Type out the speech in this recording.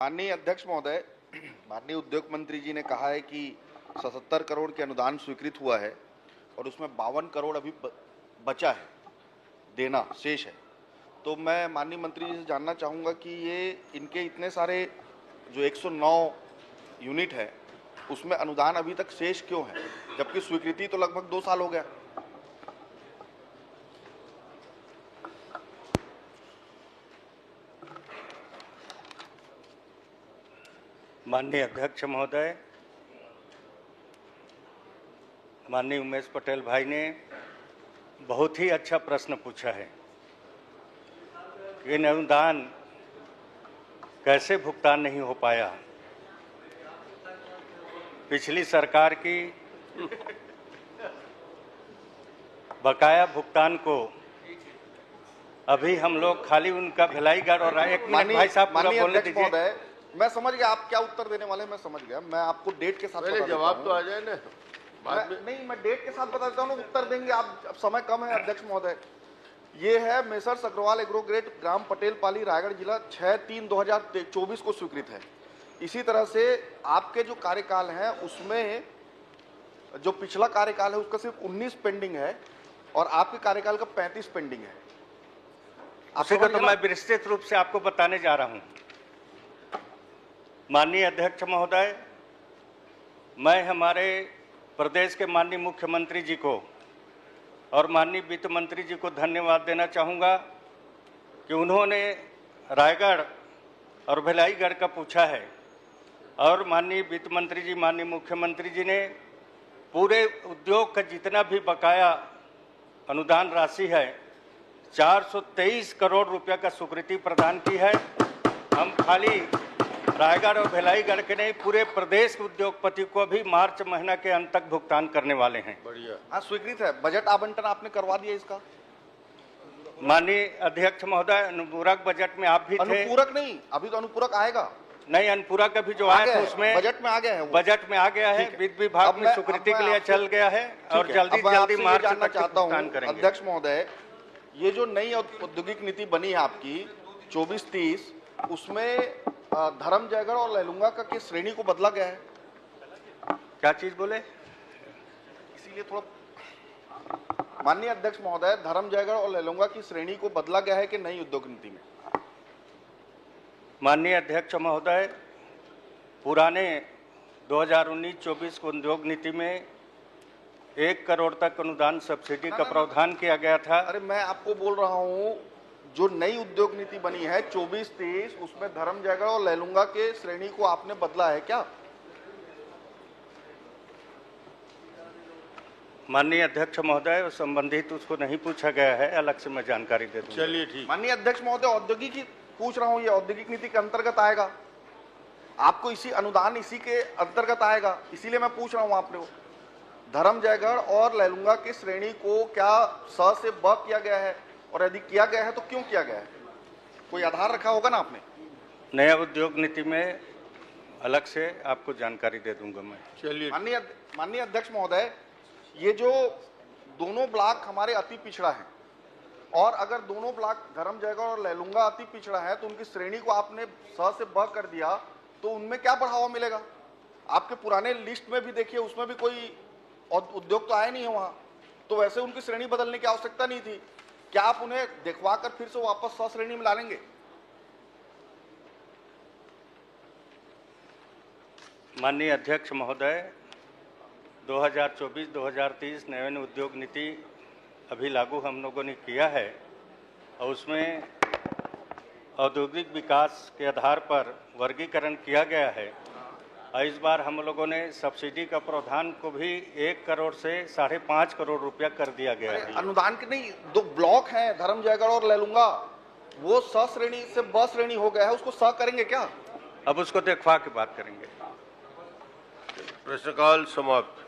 माननीय अध्यक्ष महोदय, माननीय उद्योग मंत्री जी ने कहा है कि 77 करोड़ के अनुदान स्वीकृत हुआ है और उसमें 52 करोड़ अभी बचा है देना, शेष है। तो मैं माननीय मंत्री जी से जानना चाहूँगा कि ये इनके इतने सारे जो 109 यूनिट है उसमें अनुदान अभी तक शेष क्यों है, जबकि स्वीकृति तो लगभग 2 साल हो गया। माननीय अध्यक्ष महोदय, माननीय उमेश पटेल भाई ने बहुत ही अच्छा प्रश्न पूछा है कि अनुदान कैसे भुगतान नहीं हो पाया। पिछली सरकार की बकाया भुगतान को अभी हम लोग खाली उनका भिलाईगढ़ और एक मिनट भाई साहब पूरा बोलने दीजिए। मैं समझ गया आप क्या उत्तर देने वाले हैं, मैं समझ गया। मैं आपको डेट के साथ पहले जवाब तो आ जाए ना। मैं डेट के साथ बता देता हूँ, उत्तर देंगे आप। अब समय कम है अध्यक्ष महोदय। ये है मेसर्स अग्रवाल एग्रोग्रेट, ग्राम पटेल पाली, रायगढ़ जिला, 6/3/2024 को स्वीकृत है। इसी तरह से आपके जो कार्यकाल है उसमें जो पिछला कार्यकाल है उसका सिर्फ 19 पेंडिंग है और आपके कार्यकाल का 35 पेंडिंग है। उसी को तो मैं विस्तृत रूप से आपको बताने जा रहा हूं। माननीय अध्यक्ष महोदय, मैं हमारे प्रदेश के माननीय मुख्यमंत्री जी को और माननीय वित्त मंत्री जी को धन्यवाद देना चाहूँगा कि उन्होंने रायगढ़ और भिलाईगढ़ का पूछा है और माननीय वित्त मंत्री जी, माननीय मुख्यमंत्री जी ने पूरे उद्योग का जितना भी बकाया अनुदान राशि है 423 करोड़ रुपया का स्वीकृति प्रदान की है। हम खाली रायगढ़ और भिलाईगढ़ के नहीं, पूरे प्रदेश के उद्योगपति को भी मार्च महीना के अंत तक भुगतान करने वाले हैं। बढ़िया, हाँ स्वीकृत है। बजट आवंटन आपने करवा दिया इसका? माननीय अध्यक्ष महोदय, अनुपूरक बजट में आप भी थे। अनुपूरक नहीं, अभी तो अनुपूरक आएगा। नहीं, अनुपूरक अभी जो आया था उसमें बजट में आ गया है, बजट में आ गया है, वित्त विभाग में स्वीकृति के लिए चल गया है और जल्दी जल्दी मार्च तक भुगतान करेंगे। अध्यक्ष महोदय, ये जो नई औद्योगिक नीति बनी है आपकी 24-30, उसमें धर्म जयगढ़ और लैलूंगा का किस श्रेणी को बदला गया है? क्या चीज बोले? इसीलिए थोड़ा माननीय अध्यक्ष महोदय, धर्म जयगढ़ और लैलूंगा की श्रेणी को बदला गया है कि नई उद्योग नीति में? माननीय अध्यक्ष महोदय, पुराने 2019-24 उद्योग नीति में 1 करोड़ तक अनुदान सब्सिडी का प्रावधान किया गया था। अरे मैं आपको बोल रहा हूँ, जो नई उद्योग नीति बनी है 24-30, उसमें धर्म जयगढ़ और लैलूंगा के श्रेणी को आपने बदला है क्या? माननीय अध्यक्ष महोदय, संबंधित उसको नहीं पूछा गया है, अलग से मैं जानकारी दे दूंगा। चलिए ठीक। माननीय अध्यक्ष महोदय, औद्योगिक पूछ रहा हूँ, ये औद्योगिक नीति के अंतर्गत आएगा? आपको इसी अनुदान इसी के अंतर्गत आएगा, इसीलिए मैं पूछ रहा हूँ आपने वो धर्म जयगढ़ और लैलूंगा की श्रेणी को क्या स से ब किया गया है, और यदि किया गया है तो क्यों किया गया है? कोई आधार रखा होगा ना आपने? नया उद्योग नीति में अलग से आपको जानकारी दे दूंगा मैं। चलिए। माननीय अध्यक्ष महोदय, ये जो दोनों ब्लॉक हमारे अति पिछड़ा है और अगर दोनों ब्लॉक धर्म जयगढ़ और लैलूंगा अति पिछड़ा है तो उनकी श्रेणी को आपने स से ब कर दिया, तो उनमें क्या बढ़ावा मिलेगा? आपके पुराने लिस्ट में भी देखिए, उसमें भी कोई उद्योग तो आया नहीं है वहां, तो वैसे उनकी श्रेणी बदलने की आवश्यकता नहीं थी। क्या आप उन्हें दिखवा कर फिर से वापस 100 श्रेणी में ला लेंगे? माननीय अध्यक्ष महोदय, 2024-2030 नवीन उद्योग नीति अभी लागू हम लोगों ने किया है और उसमें औद्योगिक विकास के आधार पर वर्गीकरण किया गया है और इस बार हम लोगों ने सब्सिडी का प्रावधान को भी 1 करोड़ से 5.5 करोड़ रुपया कर दिया गया है। अनुदान के नहीं, 2 ब्लॉक हैं धर्म जयगढ़ और लैलूंगा, वो स श्रेणी से ब श्रेणी हो गया है, उसको स करेंगे क्या? अब उसको देखवा के बात करेंगे। प्रश्नकाल समाप्त।